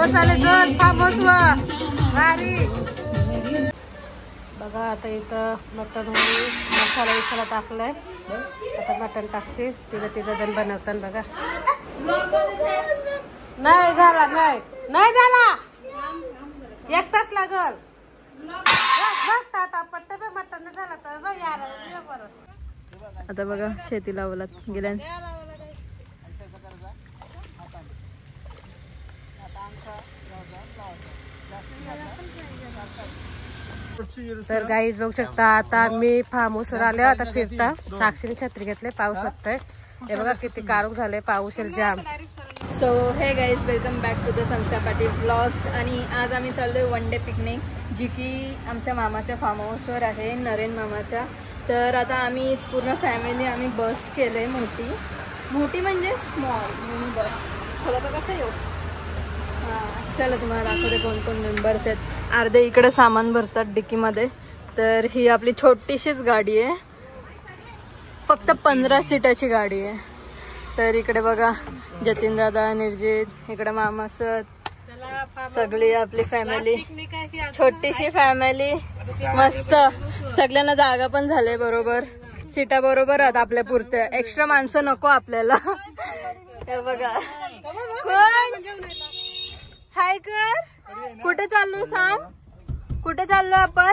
पाऊस आले चल फार्महाऊस भारी। बघा आता इथं मटण मसाला विसाला टाकलाय, आता मटण टाकते। तिघं जण बनवतात बघा। नाही झाला, नाही झाला, 1 तास लागल। मटण झाला तर यार। आता बघा शेती लावला गेल्या। तर गाईज बघू शकता आता मी फार्महाऊसवर आले। आता फिरता साक्षीने छत्री घेतले, पाऊस लागतोय। हे बघा किती काळोख झाले, पाऊस जाम। So hey guys, welcome back to the Sanskar Patil vlogs. आणि आज आम्ही चाललोय वन डे पिकनिक, जी की आमच्या मामाच्या फार्महाऊसवर आहे, नरेन मामाच्या। तर आता आम्ही पूर्ण फॅमिली आम्ही बस केले, मोठी म्हणजे स्मॉल मिनी बस। थोडं कसं येऊ, हां चला तुम्हाला दाखवते कोण कोण मेंबर्स आहेत। अर्धे इकडे सामान भरतात डिकीमध्ये। तर ही आपली छोटीशीच गाडी आहे, फक्त 15 सीटाची गाडी आहे। तर इकडे बघा जतीन दादा, निर्जित, इकडे मामा सर, सगळी आपली फॅमिली, छोटीशी फॅमिली मस्त। सगळ्यांना जागा पण झाले बरोबर, सीटा बरोबर आहेत आपल्या पुरत्या, एक्स्ट्रा माणसं नको आपल्याला। हे बघा हाय कर, कुठे चाललो सांग, कुठे चाललो आपण?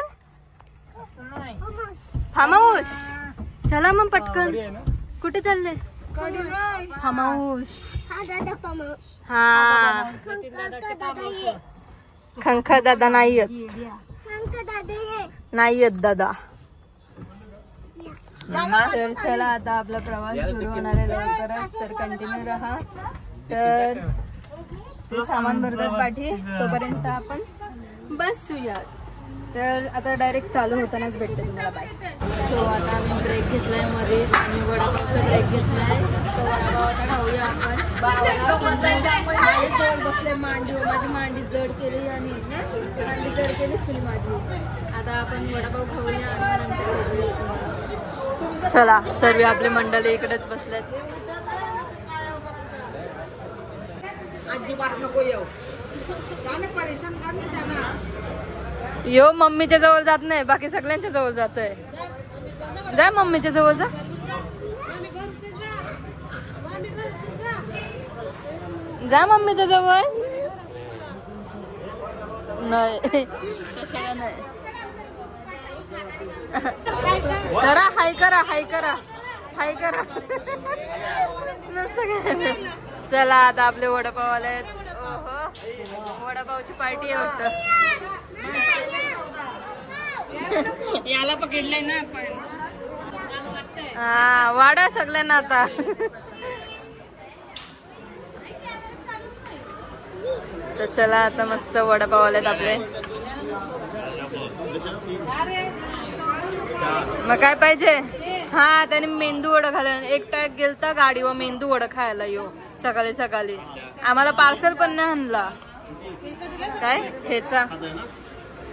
फार्महाऊस, चला मग पटकन। कुठे चालले? फार्महाऊस। हा खंखा दादा नाही येत, नाही येत दादा। तर चला आता आपला प्रवास सुरू होणार आहे लवकरच, तर कंटिन्यू राहा। तर सामान भरतात पाठी, तोपर्यंत आपण बसूयात। तर आता डायरेक्ट चालू होतानाच भेटते तुम्हाला, बाय। सो आता आम्ही ब्रेक घेतलाय मध्ये आणि वडापावचा ब्रेक घेतलाय। तर वडापाव आता खाऊया आपण। बसले मांडीवर, माझी मांडी जड केली आणि मांडी जड केली फुल माझी। आता आपण वडापाव खाऊया आणि नंतर भेटूया। चला सर्व आपले मंडळी इकडेच बसलेत। यो मम्मीच्या जवळ जात नाही, बाकी सगळ्यांच्या जवळ जातोय। जा मम्मीच्या जवळ जा, जा मम्मीच्या जवळ। नाही कशाला नाही, करा हाय करा, हाय करा, हाय करा। चला आता आपले वडापाव आले आहेत। ओहो वडापावची पार्टी आहे वाटतं। याला पकडलंय ना आपण, हा वाडा सगळ्यांना आता। तर चला आता मस्त वडापाव आलेत आपले। मग काय पाहिजे? हा त्याने मेंदू वडा खाल्ला, एकटा गेलता गाडीवर मेंदू वडा खायला। यो सकाळी सकाळी आम्हाला पार्सल पण नाही आणला, काय ठेचा।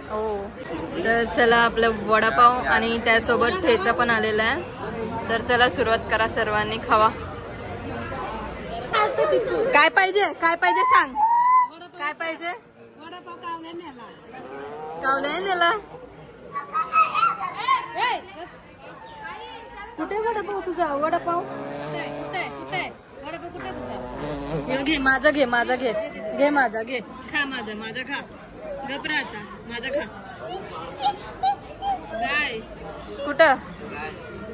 हो तर चला आपलं वडापाव आणि त्यासोबत ठेचा पण आलेला आहे। तर चला सुरुवात करा, सर्वांनी खावा। काय पाहिजे, काय पाहिजे सांग, काय पाहिजे? वडापाव कावले नेला। कुठे वडापाव तुझा? वडापाव घे, माझा घे, माझा घे, घे माझा, घे खा माझा, माझा खा, गपरा आता माझा खा। काय कुठं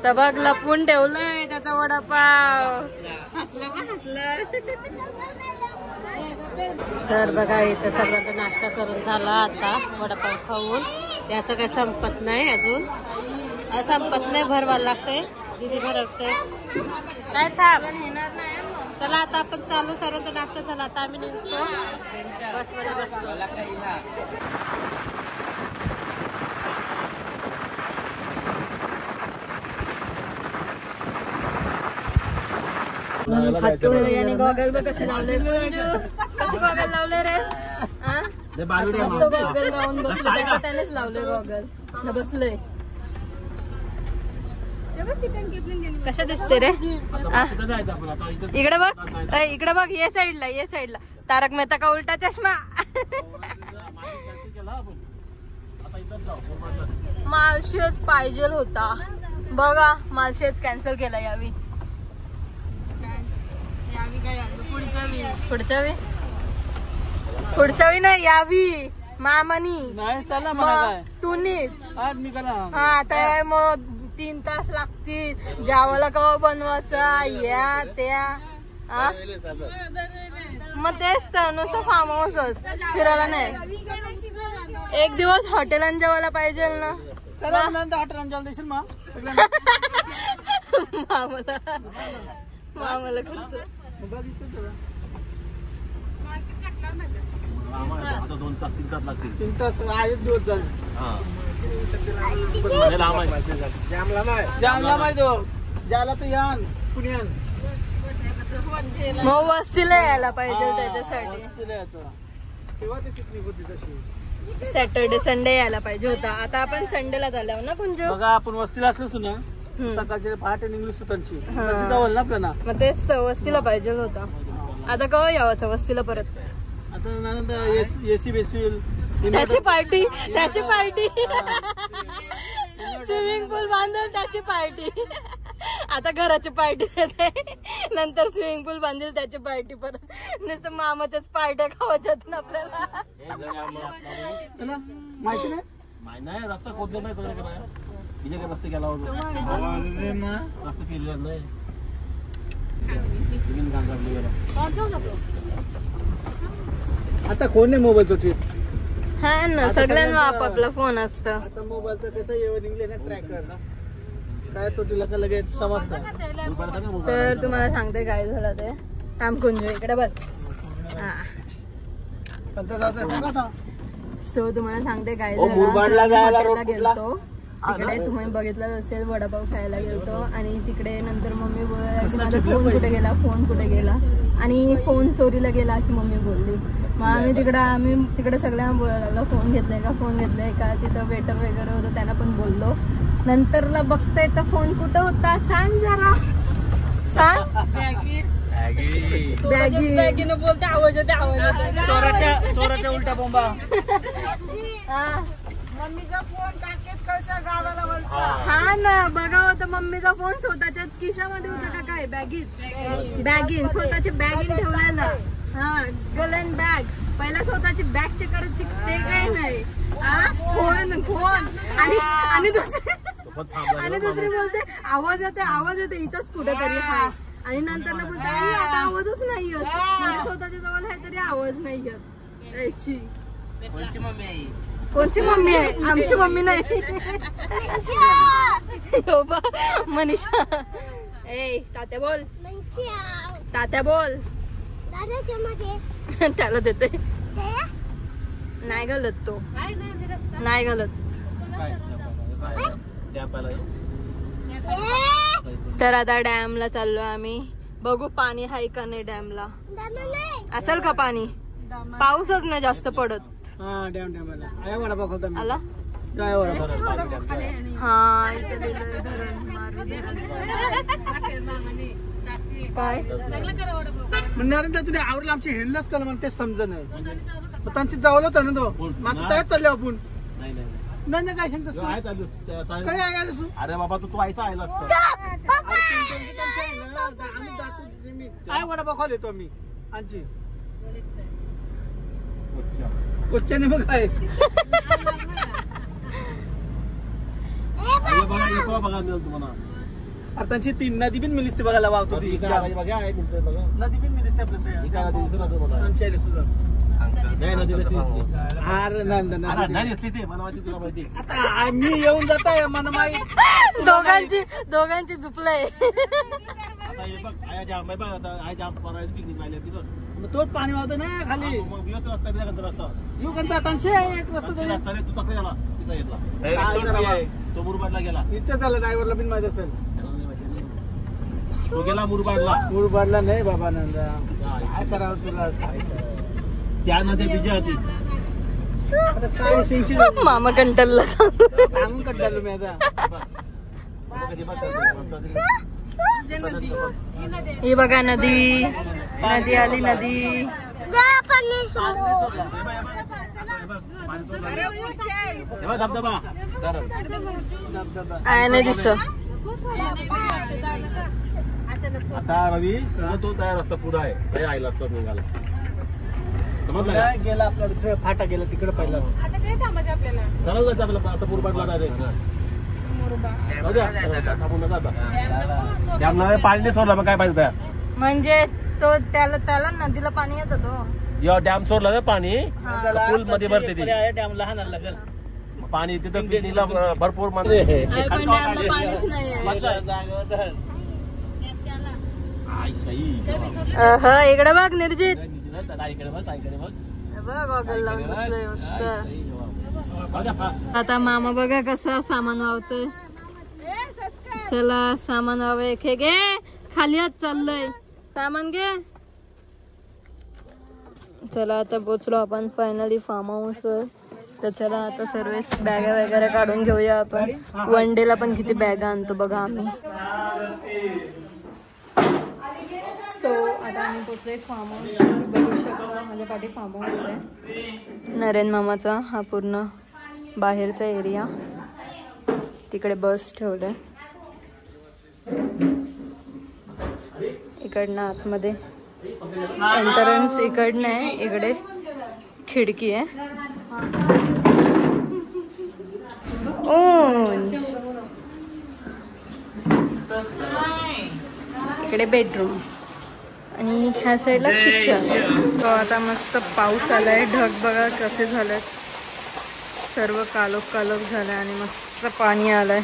तर बघ लपवून ठेवलंय त्याचा वडापाव। हसलं का हसलं। तर बघा इथं सगळ्यांचा नाश्ता करून झाला, आता वडापाव खाऊन। याचं काही संपत नाही अजून, संपत नाही, भरवायला लागतंय, दिदी भरवते काय थांब। चला आता आपण चालू, सर्वांचा नाश्ता झाला, आता आम्ही निघतो, बसमध्ये बसतो। याने गॉगल बघ कसे लावले, कसे गॉगल लावले रे। गॉगल राहून बसले, त्यानेच लावले गॉगल, बसलोय। कशा दिसते रे? इकडे बघ, इकडे बघ, ये साईडला, ये साईडला। तारक मेहता का उलटा चष्मा. मालशेज पाहिजे होता बघा. मालशेज कॅन्सल केला यावी. पुढच्या वेळी नाही यावी मामानी नाही. चला मग तूनीच. हा तर मग 3 तास लागतील जेवायला. कवा बनवायचा या त्या. मग तेच तर नुसतं फार्म हाऊसच फिरायला नाही. एक दिवस हॉटेलात जेवायला पाहिजे ना. हॉटेलात देशील मामाला खर्च. 2 तास 3 तास लागतील. 3 तास दिवस झाले. जामला माहिती ज्याला तर या पुण्यान. मग वस्तीला यायला पाहिजे त्याच्यासाठी. तेव्हा ते पिकनिक होती तशी. सॅटर्डे संडे यायला पाहिजे होता. आता आपण संडेला झालो ना कुंजू. बघा आपण वस्तीला असलोच ना. सकाळचे पहाटे निघलो त्यांची जवळ ना आपल्याला. मग तेच तर वस्तीला पाहिजे होता. आता केव्हा यावाचं वस्तीला परत. आता एसी बेसविल त्याची पार्टी. स्विमिंग पूल बांधेल त्याची पार्टी. आता घराची पार्टी देते नंतर स्विमिंग पूल बांधेल त्याची पार्टी. परत नुसतं मामाच्याच पार्ट्या खावायच्यात ना आपल्याला. माहिती नाही. नाही रस्ता खोदले नाही सगळं करायला. बिजा काय रस्ते केला होता रस्ता केलेला नाही. आता कोण नाही मोबाईलचं ट्रिप. हा ना सगळ्यांना आपापला फोन असतं. आता मोबाईलचं कसं येऊन निघले ना ट्रॅकर. काय चोटीला का लगेच समजतं. तर तुम्हाला सांगते काय झालं ते. थांब कुंजू इकडे बस. सो तुम्हाला सांगते काय झालं. गेलतो तिकडे तुम्ही बघितलं असेल वडापाव खायला गेलतो. आणि तिकडे नंतर मम्मी बोलायची माझा फोन कुठे गेला आणि फोन चोरीला गेला अशी मम्मी बोलली. मग आम्ही तिकडे सगळ्यांना बोलायला लागलो फोन घेतलाय का. तिथं वेटर वगैरे होतं त्यांना पण बोललो. नंतरला बघताय तर फोन कुठं होता सांग जरा. सांग. बॅगीनं बोलते आवाज येते. चोराच्या उलट्या बोंबा. मम्मीचा फोन टाकेत कसा गावाला वळसा. हा ना बघा होतं मम्मीचा फोन स्वतःच्याच खिशामध्ये होता का काय. बॅगीन स्वतःची बॅगीन ठेवलेला. हा गलन बॅग. पहिला स्वतःची बॅग चेक करायची ते काय नाही. फोन आणि दुसरी बोलते आवाज येते इथंच कुठेतरी हाय. आणि नंतर बोलते आता आवाजच नाही येत. म्हणजे स्वतःच्या जवळ आहे तरी आवाज नाही येत. कोणची मम्मी आहे. आमची मम्मी नाही. मनीषा. ए तात्या बोल. त्याला देते. नाही घालत तो. नाही घालत. तर आता डॅमला चाललो आम्ही. बघू पाणी आहे का नाही डॅमला. असेल का पाणी. पाऊसच नाही जास्त पडत. आला हा काय तुम्ही आवडलं आमची हेल्लच कल म्हणते समज नाही. त्यांची जावलं होतं ना तो. मग काय चालले आपण. नाही काय सांगतो काय आहे तू. अरे बाबा तू आयसा आहे काय वडापाव खाल येतो आम्ही. आमची कोच्च्याने मग काय बघा तुम्हाला. अरे त्यांची 3 नदी पण मिळते बघायला वावतो. नदी पण मिळते आता मी येऊन जात आहे मला माहिती. दोघांची झुपलंय. तोच पाणी वाहतो ना खाली. एक रस्ता तो मुरबाडला गेला. इच्छा झाला ड्रायव्हरला पण माहिती असेल. तो गेला मुरबाडला नाही बाबा नंदा. काय करावं तुला. त्या नद्या बिजा होती. आता काय शिंशी मामा कंटलला सांगून कटलो मी आता. ही बघा नदी आली. धबधबा नाही दिसत. आता रवी तो तयार असता पुढे आहे काही आईला असतो निघाला समजलं का? गेला आपला फाटा गेला तिकडे पहिला. आता काय थांबायचं आपल्याला? करायला जायचं आपल्याला आता पूर्वाडला डायरेक्ट थांबून नका आता डॅमला पाणी नाही सोडलं मग काय पाहिजे त्या म्हणजे तो त्याला नदीला पाणी येतं तो या डॅम सोडला ना पाणी पूल मध्ये भरते ती डॅम लहान लागेल पाणी तिथं पिणीला भरपूर मध्ये पण डॅमला पाणीच नाहीये. इकडे बघ निर्जित बघ गॉगल लावून बसलोय मस्त. आता मामा बघा कसं सामान वावतोय. चला सामान वाव एक हे घे खाली हात चाललंय सामान घे. चला आता पोचलो आपण फायनली फार्म हाऊस वर. तर चला आता सर्व बॅगा वगैरे काढून घेऊया आपण. वन डे ला पण किती बॅगा आणतो बघा आम्ही. तो आता आम्ही पोचलोय फार्म हाऊस वर. बघू शकता माझ्या पाठी फार्म हाऊस आहे नरेन मामाचा. हा पूर्ण बाहेरचा एरिया. तिकडे बस ठेवलाय. इकडनं आतमध्ये एंट्रन्स इकडनं आहे. इकडे खिडकी आहे. इकडे बेडरूम आणि ह्या साईडला किचन. तो आता मस्त पाऊस आलाय. ढग बघा कसे झालेत. सर्व कालोख कालोख झालंय आणि मस्त पाणी आलंय.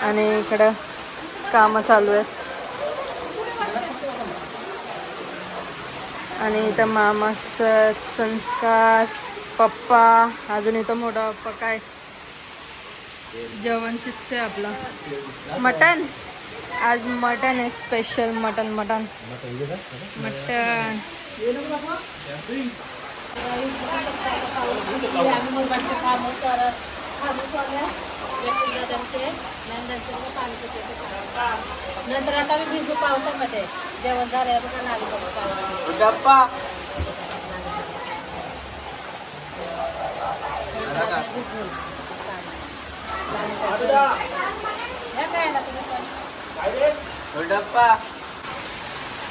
आणि इकडं कामं चालू आहेत. आणि इथं मामा संस्कार पप्पा अजून इथं मोठा पप्पा काय जेवण शिजते आपलं. मटन आज मटन आहे स्पेशल. मटन मटन मटन नंतर आता मी भिजू पावसामध्ये जेवण झालं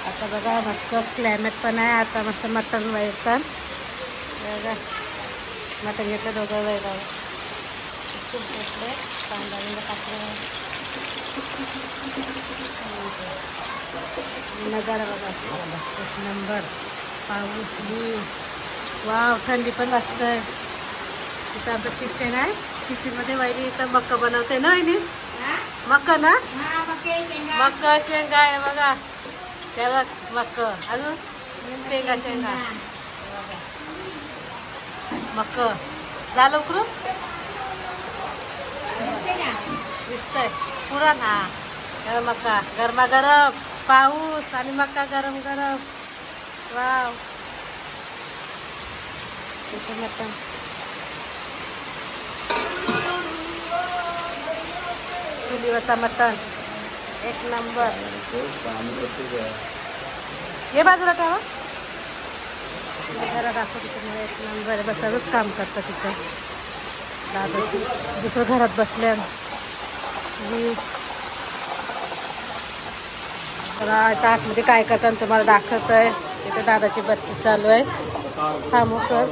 आता बघा मस्त क्लायमेट पण आहे. आता मस्त मटन व्हायचं बघा. मटन घेतलं दोघं वेगळं खूप घेतले. कांदा बिंदा टाकलं. नजारा बघा एक नंबर. पाऊस वाव थंडी पण वाजतंय. इथं आमचं किचन आहे. किचनमध्ये वहिनी इथं मक्का बनवते ना वहिनी. मक्का ना मक्का शेंगा आहे बघा. त्याला मक्का अजून शेंगा शेंगा मक्का झालं उकरून दिसतंय पुरण. हा मक्का गरमा गरम पाऊस आणि मक्का गरम गरम. वाव मटन चुलीवरचा मटन एक नंबर. हे बाजूला ठेवा. घरात दाखवतो तुम्हाला एक नंबर आहे. बसायचंच काम करतं तिथं दादा. दुसरं घरात बसल्या आता आतमध्ये काय करतात तुम्हाला दाखवतोय. इथे दादाची बत्ती चालू आहे फार्महाऊसवर.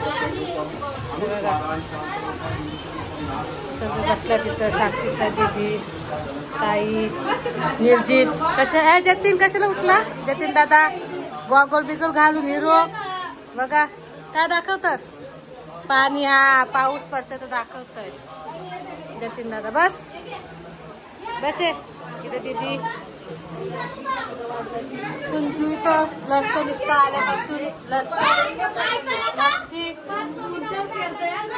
सगळं बसल्या तिथं. साक्षीचा दीदी ताई निर्जित कशा आहे. जतीन कशाला उठला जतीन दादा. गॉगल बिगल घालून हिरो बघा काय दाखवतस. पाणी हा पाऊस पडतोय तर दाखवतोय जतीन दादा. बस बस आहे इथे दीदी. तुमची तर लढतं नुसतं आल्यापासून मस्ती.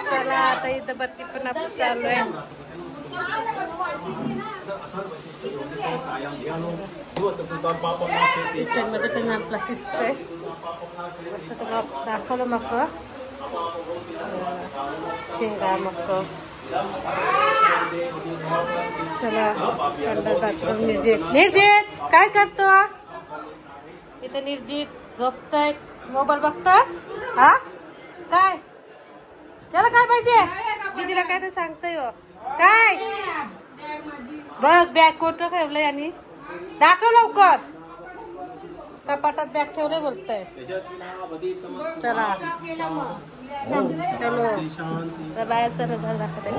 चला आता इथं बत्ती पण आपण चालू आहे. किचन मध्ये पण आपला शिस्त आहे मस्त. तुला दाखवलं मग शेंगा मग. चला संडास बाथरूम. निर्जित निर्जित काय करतो. इथे निर्जित झोपतय. मोबाईल बघतोस हा काय त्याला काय पाहिजे दीदीला काय ते सांगतोय हो. काय बघ बॅग कुठं ठेवलंय आणि दाखव लवकर. कपाटात बॅग ठेवलंय बोलतोय. चला चलो तर बाहेरचा नजर दाखवते.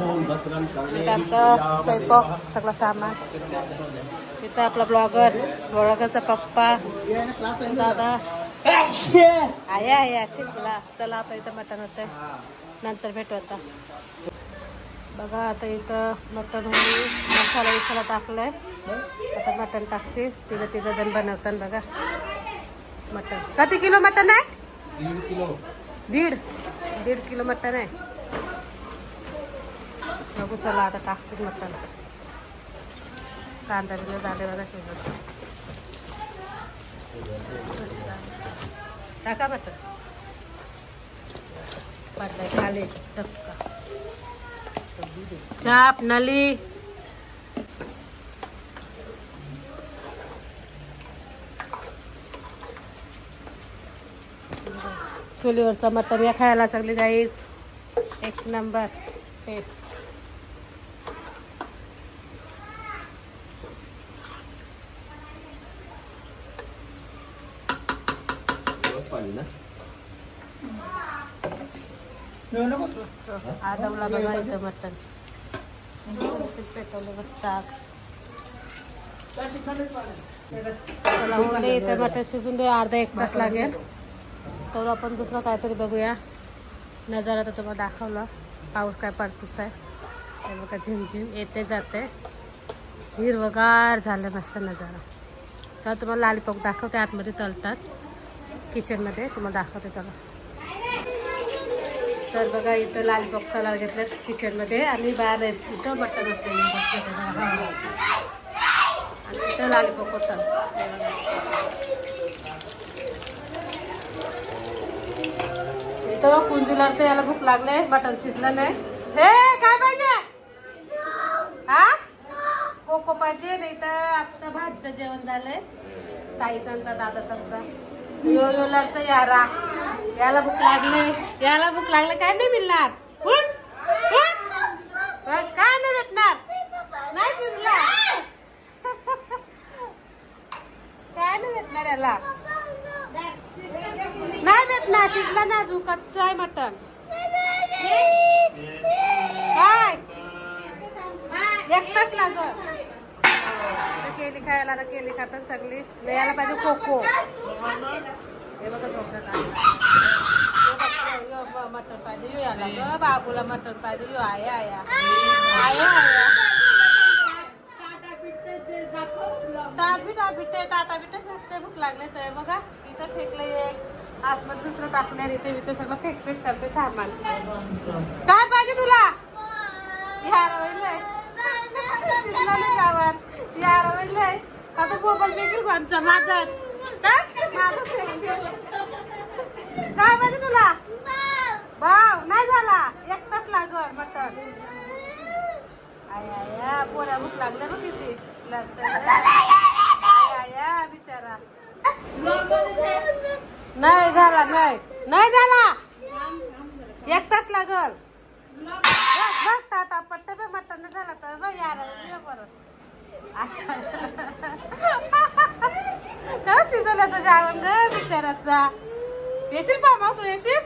आमचं स्वयंपाक सगळं सामान. इथं आपला ब्लॉगरचा पप्पा दादा आहे शिकला. चला आता इथं मटण होतंय नंतर भेटू. आता बघा आता इथं मटण होईल. मसाला टाकलाय. आता मटण टाकते. तिघं जण बनवतात बघा मटण. किती किलो मटण आहे? 1.5 किलो मटण आहे. बघू चला आता टाकते मटण. कांदा बिंदा झाले बघा शिजत. टाका मटण. पडलाय खाली धक्का. चाप नली चुलीवरचा मटण या खायला सगळी गाईज. एक नंबर टेस्ट. मस्त आदवला बघा इथं मटण. पेटवलं बसतात. चला म्हणले इथं मटण शिजून दे. अर्धा 1 तास लागेल. तर आपण दुसरं काहीतरी बघूया. नजारा तर तुम्हाला दाखवला. पाऊस काय पडतोच आहे. हे बघा झिमझिम येते जाते. हिरवगार झालं मस्त नजारा. चला तुम्हाला लॉलीपॉप दाखवते. आतमध्ये तळतात किचनमध्ये. तुम्हाला दाखवते चला. तर बघा इथं लॉलीपॉप तळायला घेतलं किचनमध्ये. आणि बाहेर इथं मटण असते आणि इथं लॉलीपॉप होतं. इथं कुंजूला तर याला भूक लागले. मटण शिजलं नाही. हे काय पाहिजे हा कोको पाहिजे. नाही तर आमचं भाजीचं जेवण झालंय. ताई सांगता दादा सांगता यो यो लागतं यारा. याला भूक लागले. काय नाही मिळणार. काय नाही भेटणार. नाही शिजला. काय नाही भेटणार याला. नाही भेटणार. शिजला ना अजून. कच्चं आहे मटण. काय 1 तास लागल. केली खायला केली खातात सगळी. यायला पाहिजे कोको. हे बघा मटण पाहिजे. यो याला ग बाबूला मटण पाहिजे. यो आया आया आया आया टाटा बिटे फेकते. भूक लागले तर बघा इथं फेकलं एक. आतमध्ये दुसरं टाकणार. इथे सगळं फेक करते सामान. काय पाहिजे तुला? यार आता मोबाईल फेकील कोणचा माझा. काय पाहिजे तुला? भाव नाही झाला. 1 तास लागल मटण. आया पोऱ्या भूक लागल्या बघ किती. आया बिचारा. नाही झाला. नाही झाला. 1 तास लागल. टाटा पट्टे बघ मटण नाही झाला तर बघ यार परत. शिजवलं तर जेवण ग बिचाराचा. येशील पामासू येशील.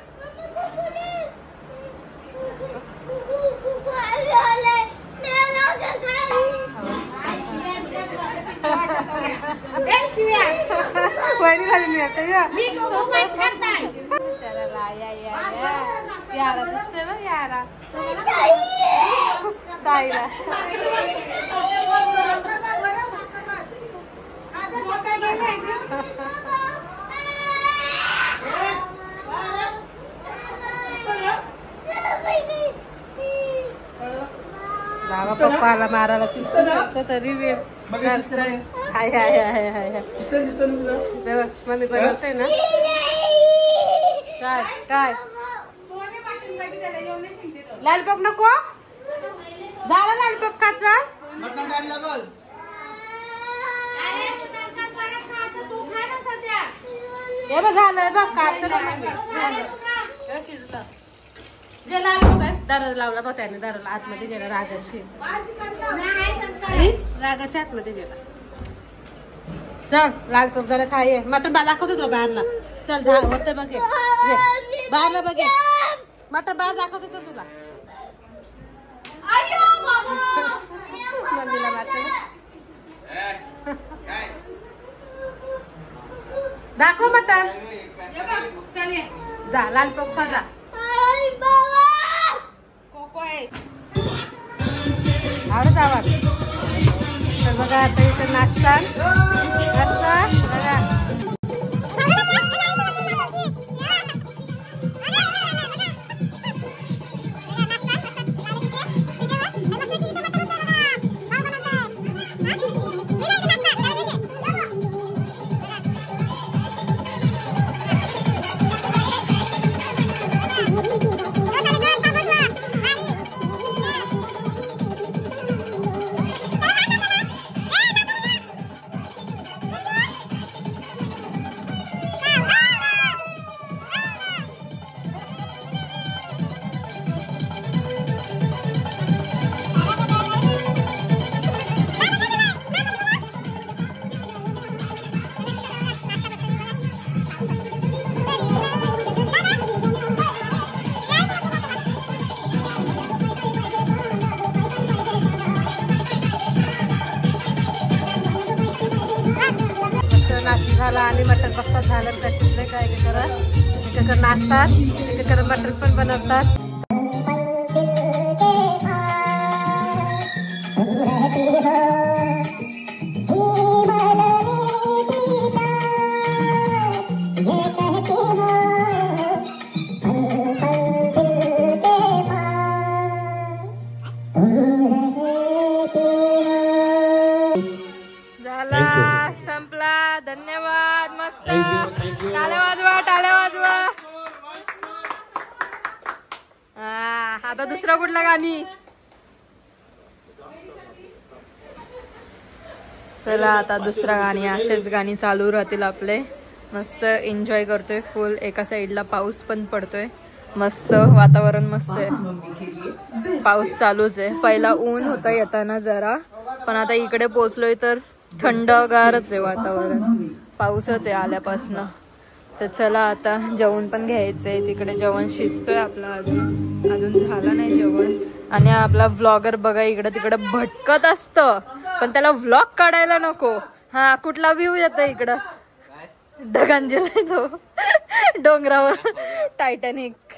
वहिनी झाली बिचाराला. यारा दिसते ना यारा ताईला. बाबा पप्पाला मारायला शिस्त तरी हाय हाय हाय हाय. मम्मी बनवते ना. काय लॉलीपॉप नको झालं. लॉलीपॉप खायचा. हे बघ झालंय बघ काढतो ना मम्मी. झालं. हे शिजलं. जे लाल बघ दरज लावला बघ त्याने दरला आतमध्ये गेला रागशी रागशी आतमध्ये गेला. चल लाल तूप जरा खाय मटण बा दाखवतो तुला बाहेरला. चल होते बघे बाहेरला बघे मटण बाहेर दाखवतो तो तुला. मम्मीला दाखव मटण. चल ये जा लाल तूप खा जा. आवडच आवाज. तर बघा आता इथं नाश्ता बघा. झाला आणि मटण बघतात झालं का शिजले काय करा एकाकडे नाचतात एकाकडे मटण पण बनवतात. संपला. धन्यवाद. मस्त. टाळ्या वाजवा टाळ्या वाजवा. आता दुसरं कुठलं गाणी. चला आता दुसरा गाणी. असेच गाणी चालू राहतील आपले. मस्त एन्जॉय करतोय फुल. एका साईडला पाऊस पण पडतोय. मस्त वातावरण मस्त आहे. पाऊस चालूच आहे. पहिला ऊन होतं येताना जरा पण आता इकडे पोहोचलोय तर थंडगारच आहे वातावरण. पाऊसच आहे आल्यापासून. तर चला आता जेवण पण घ्यायचंय. तिकडे जेवण शिजतोय आपला अजून झालं नाही जेवण. आणि आपला व्लॉगर बघा इकडे तिकडे भटकत असतं पण त्याला व्लॉग काढायला नको. हा कुठला व्ह्यू येतो इकडं ढगांजला तो डोंगरावर टायटॅनिक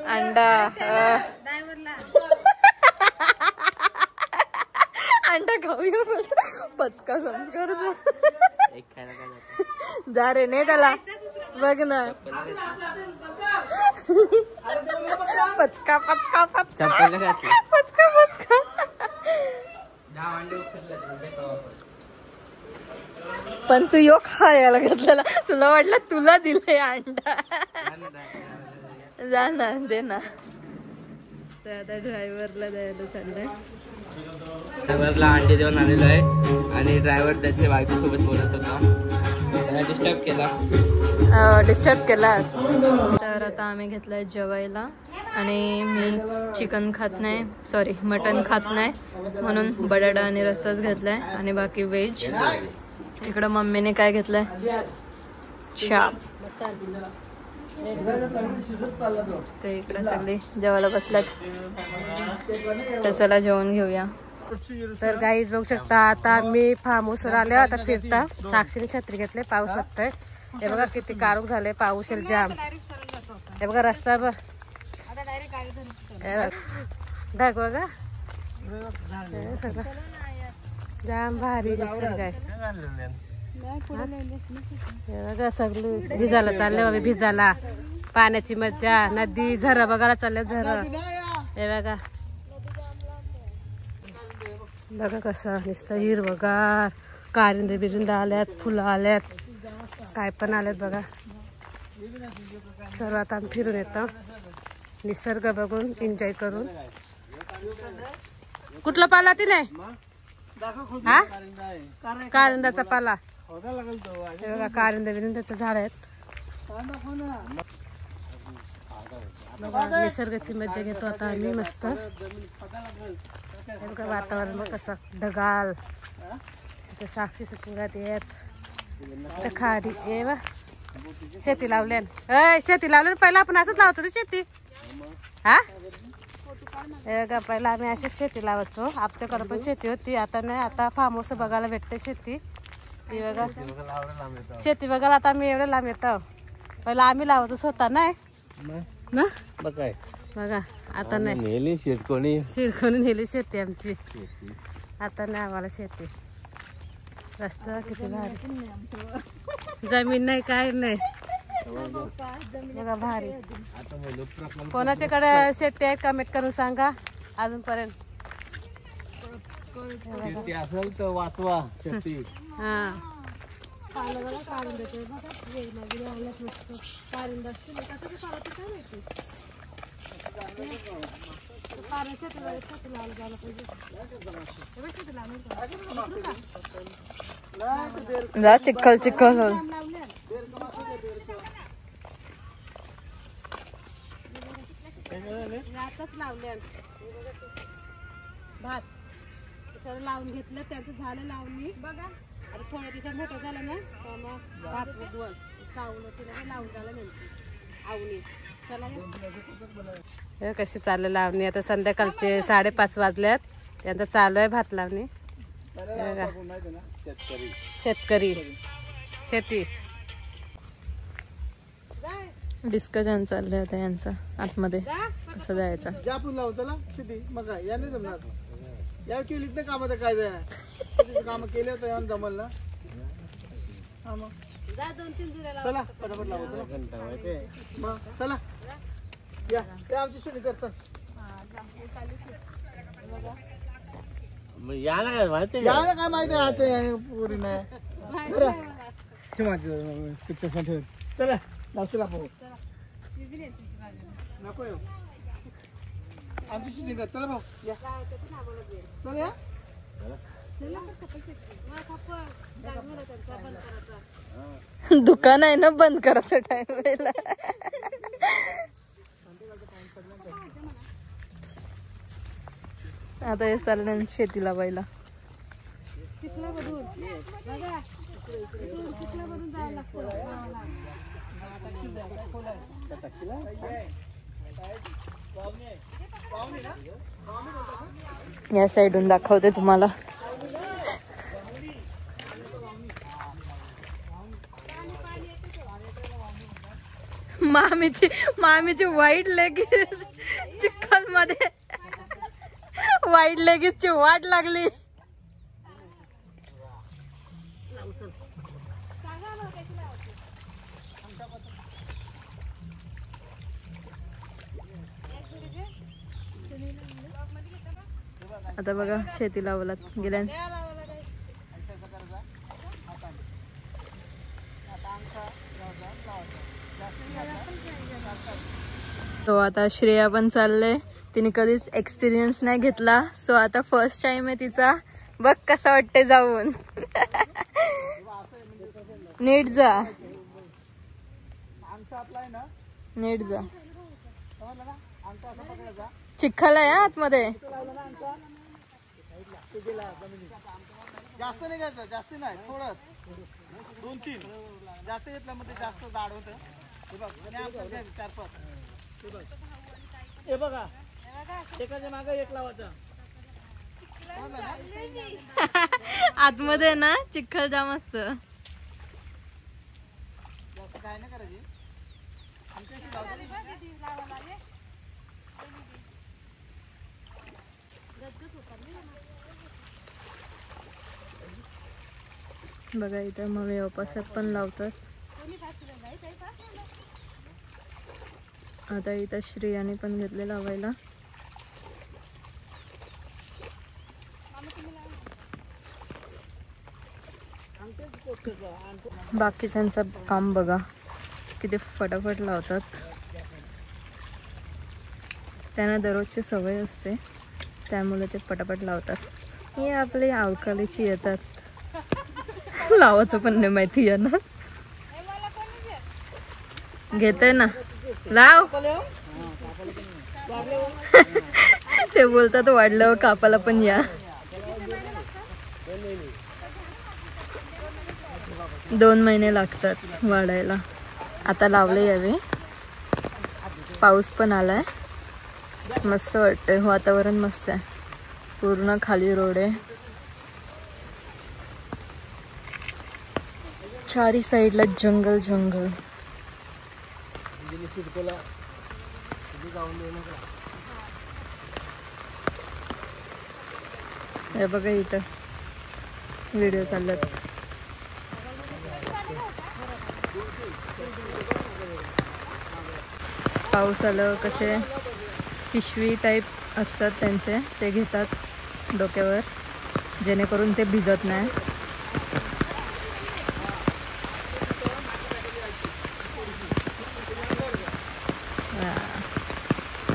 अंडा अंडा खाऊ पचका संस्कार जा रे नाही त्याला बघ ना पचका पचका पचका पचका पचका. पण तू यो खायला घेतलेला तुला वाटलं तुला दिलंय अंडा. जा ना दे ना. तर आता ड्रायव्हरला द्यायला चाललंय. ड्रायव्हरला अंडे देऊन आलेलो आहे आणि ड्रायव्हर त्याच्या बायकोसोबत बोलत होता. त्याला डिस्टर्ब केलास. तर आता आम्ही घेतलंय जेवायला आणि मी चिकन खात नाही सॉरी मटन खात नाही म्हणून बटाटा आणि रस्साच घेतलाय आणि बाकी व्हेज. इकडं मम्मीने काय घेतलंय शाप. ते इकडे सगळे जेवायला बसल्यात. तर चला जेवण घेऊया. तर गाईज बघू शकता आता मी फार्म हाऊसवर आले. आता फिरता साक्षीने छत्री घेतले. पाऊस लागतोय. हे बघा किती काळोख झाले. पाऊस जाम. हे बघा रस्ता बघ ढग बघा जाम भारी निसर्ग आहे. बघा सगळं भिजायला चाललंय बाबा. भिजायला पाण्याची मज्जा. नदी झरा बघायला चालल्या झरा. हे बघा बघा कसं नुसतं हिरवगार. कारिंदे बिरिंदे आल्यात. फुलं आल्यात. काय पण आल्यात बघा. सर्व आता आम्ही फिरून येतो निसर्ग बघून एन्जॉय करून. कुठला पाला तिने हा कारिंदाचा पाला. बघा कारिंदा बिरिंदाचं झाड आहेत. बघा, निसर्गाची मजा घेतो आता आम्ही मस्त. वातावरण बघ कसं ढगाळ, साक्षी सुपुरात येत खारी ये बा. शेती लावल्यान शेती लावल्यान पहिला आपण असंच लावतो ना शेती. हा हे बघा, पहिला आम्ही अशीच शेती लावायचो. आमच्याकडे पण शेती होती, आता नाही. आता फार्म हाऊस बघायला भेटते शेती. ही बघा शेती बघायला आता आम्ही एवढं लांब येतो. पहिला आम्ही लावायचो स्वतः नाही ना. बघा आता नाही, शिरकोणी नेली शेती आमची. आता नाही आम्हाला शेती. रस्ता किती भारी, जमीन नाही काय नाही. बघा भारी. कोणाच्याकडे शेती आहे कमेंट करून सांगा. अजूनपर्यंत असेल तर वाचवा शेती. हा जा चिखल चिखल हो. लावल्या भात सगळं लावून घेतलं. त्यांचं झालं लावणी. बघा आता थोड्या दिवसात मोठं झालं ना तर मग भात बुडवून चावलं तिला लावून झालं नेमकी आवणी. चला कशी चाललं लावणी. आता संध्याकाळचे 5:30 वाजल्यात. त्यांचं चालू आहे भात लावणी. शेतकरी शेती डिस्कशन चाललंय आता यांचं आतमध्ये कसं जायचं. आपण लावू चला शेती. मग काय या नाही जमणार. या केलीत ना कामात काय काम केले होते जमल ना. हा मग चला फटाफट लावू. मग चला या आमची शेती कर. चल याला काय माहिती, याला काय माहिती आहे पुरी नाही पिक्चर ठेव. चला लावतो लावू नको आमची शूटिंग कर. चला भाऊ या. चल या. दुकान आहे ना बंद करायचं टाइम वेळेला. आता हे चाललं शेती लावायला. या साईडून दाखवते तुम्हाला. मामीची व्हाईट लेगीज चिखल मध्ये व्हाईट लेगीजची वाट लागली. आता बघा शेती लावला गेल्या. तो आता श्रेया पण चाललंय. तिने कधीच एक्सपिरियन्स नाही घेतला. सो आता फर्स्ट टाइम आहे तिचा. बघ कसा वाटते जाऊन. नीट जा नीट जा. चिखल आहे आतमध्ये. जास्त नाही घ्यायचं, जास्त नाही थोडं 2-3 जास्त घेतलं मध्ये जास्त जाड होतं. हे बघ 4-5. हे बघा एकाच्या मागे एक लावायचा. आतमध्ये ना चिखल जाम असत. जास्त काय नाही करायची. बघा इथं मम्मी पप्पा पण लावतात. आता इथं श्रेयाने पण घेतले लावायला. बाकीच्यांचं काम बघा किती फटाफट लावतात. त्यांना दररोजची सवय असते त्यामुळे ते पटापट लावतात. हे आपले अवकाळीची येतात. लावायचं पण नाही माहिती यांना. घेते ना लाव. ते बोलतात वाढल्यावर कापाला पण या. 2 महिने लागतात वाढायला. आता लावले यावे. पाऊस पण आलाय. मस्त वाटतंय. वातावरण मस्त आहे. पूर्ण खाली रोड आहे. चारी साईडला जंगल जंगल. हे बघा इथं व्हिडिओ चालतात. पाऊस आलं कसे पिशवी टाईप असतात त्यांचे, ते घेतात डोक्यावर जेणेकरून ते भिजत नाही.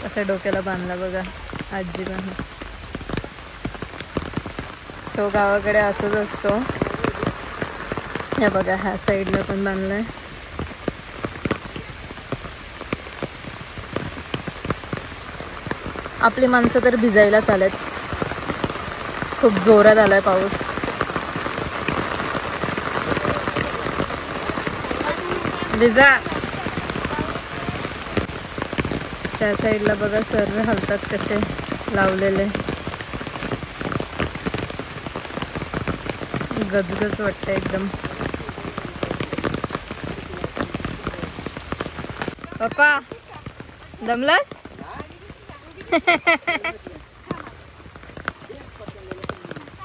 असं डोक्याला बांधला बघा आजीला. सो गावाकडे असंच असतो. हे बघा ह्या साईडला पण बांधलंय. आपली माणसं तर भिजायला चालत. खूप जोरात आलाय पाऊस. भिजा. त्या साईडला बघा सर्व हलतात कसे लावलेले. गजगज वाटतं एकदम. पप्पा दमलास?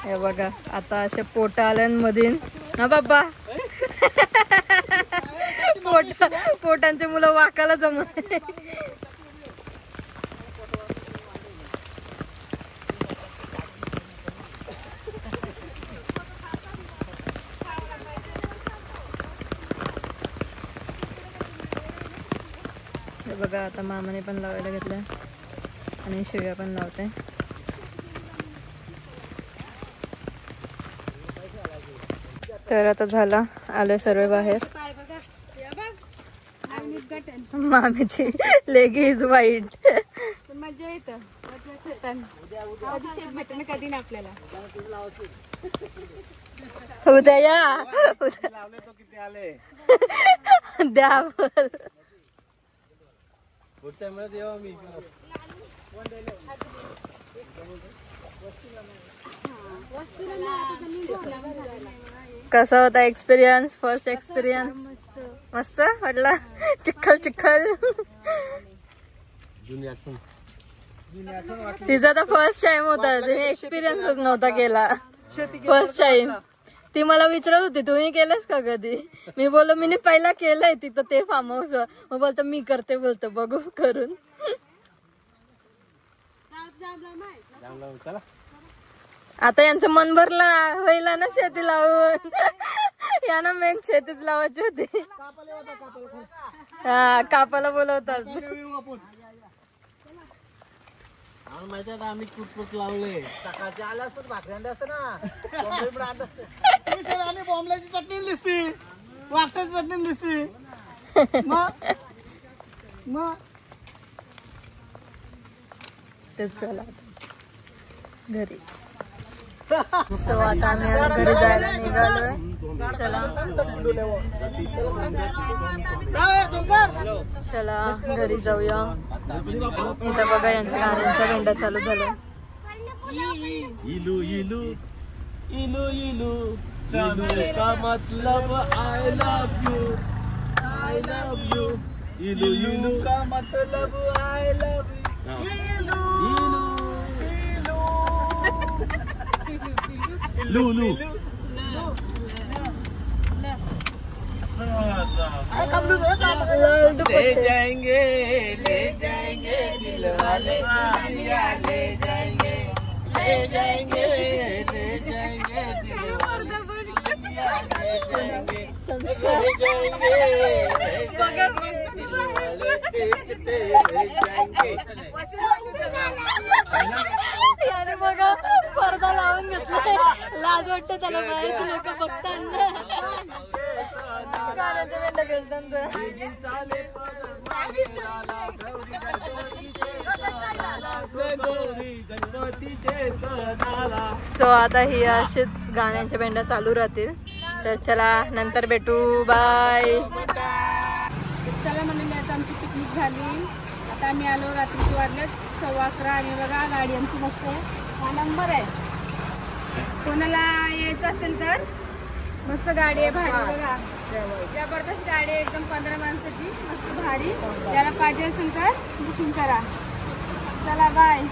हे बघा आता असे पोटा आल्यांमधून ना बाबा पोटांचे मुलं वाकायला जमत. हे बघा आता मामाने पण लावायला घेतलं आणि शिव्या पण लावते. तर आता झाला. आलोय सर्व बाहेर. मामीची लेग इज वाईट. मजा येतं कधी ना आपल्याला. उद्या या. द्या बोल. कसा होता एक्सपिरियन्स? फर्स्ट एक्सपिरियन्स मस्त वाटला. चिखल चिखल. तिचा तर फर्स्ट टाइम होता. तिने एक्सपिरियन्सच नव्हता केला. First time. ती मला विचारत होती तुम्ही केलंस का कधी. मी बोललो मी पहिला केलंय तिथं ते फार्म हाऊस. मग बोलतो मी करते. बोलतो बघू करून. आता यांचं मन भरला होईल ना शेती लावून. यांना मेन शेतीच लावायची होती. हा कापाला बोलवतात. माहिती आहे आम्ही कुटकुट लावले. सकाळचे आला असत भाकऱ्यांदा असत ना. आम्ही बॉम्बलाची चटणी दिसती. वाकटाची चटणी दिसती. मग चला घरी. सो आता आम्ही घरी जायला निघालोय. चला घरी जाऊया. इथं बघा यांच्या गाण्यांचा भेंडा चालू झालाय. इलू इलू इलू इलू इलू का मतलब I love you. I love you. इलू इलू का मतलब आय लव यू. इलू लू लू. ले जाएंगे दिल वाले ले जाएंगे दिल वाले ले जाएंगे. याने बघा पडदा लावून घेतलाय. लाज वाटते त्याला बाहेरची लोक बघताना. गाण्याच्या भेंडा खेळतात. व्यसनाला. सो आता ही अशीच गाण्यांच्या भेंड्या चालू राहतील. तर चला नंतर भेटू, बाय. चला म्हणून आता आमची पिकनिक झाली. आता आम्ही आलो, रात्रीची वाजले 11:15 आणि बघा गाडी आमची मस्त आहे. हा नंबर आहे, कोणाला यायचं असेल तर मस्त गाडी आहे, भारी बघा, जबरदस्त गाडी आहे एकदम, 15 माणसाची मस्त भारी. त्याला पाहिजे असेल तर बुकिंग करा. चला बाय.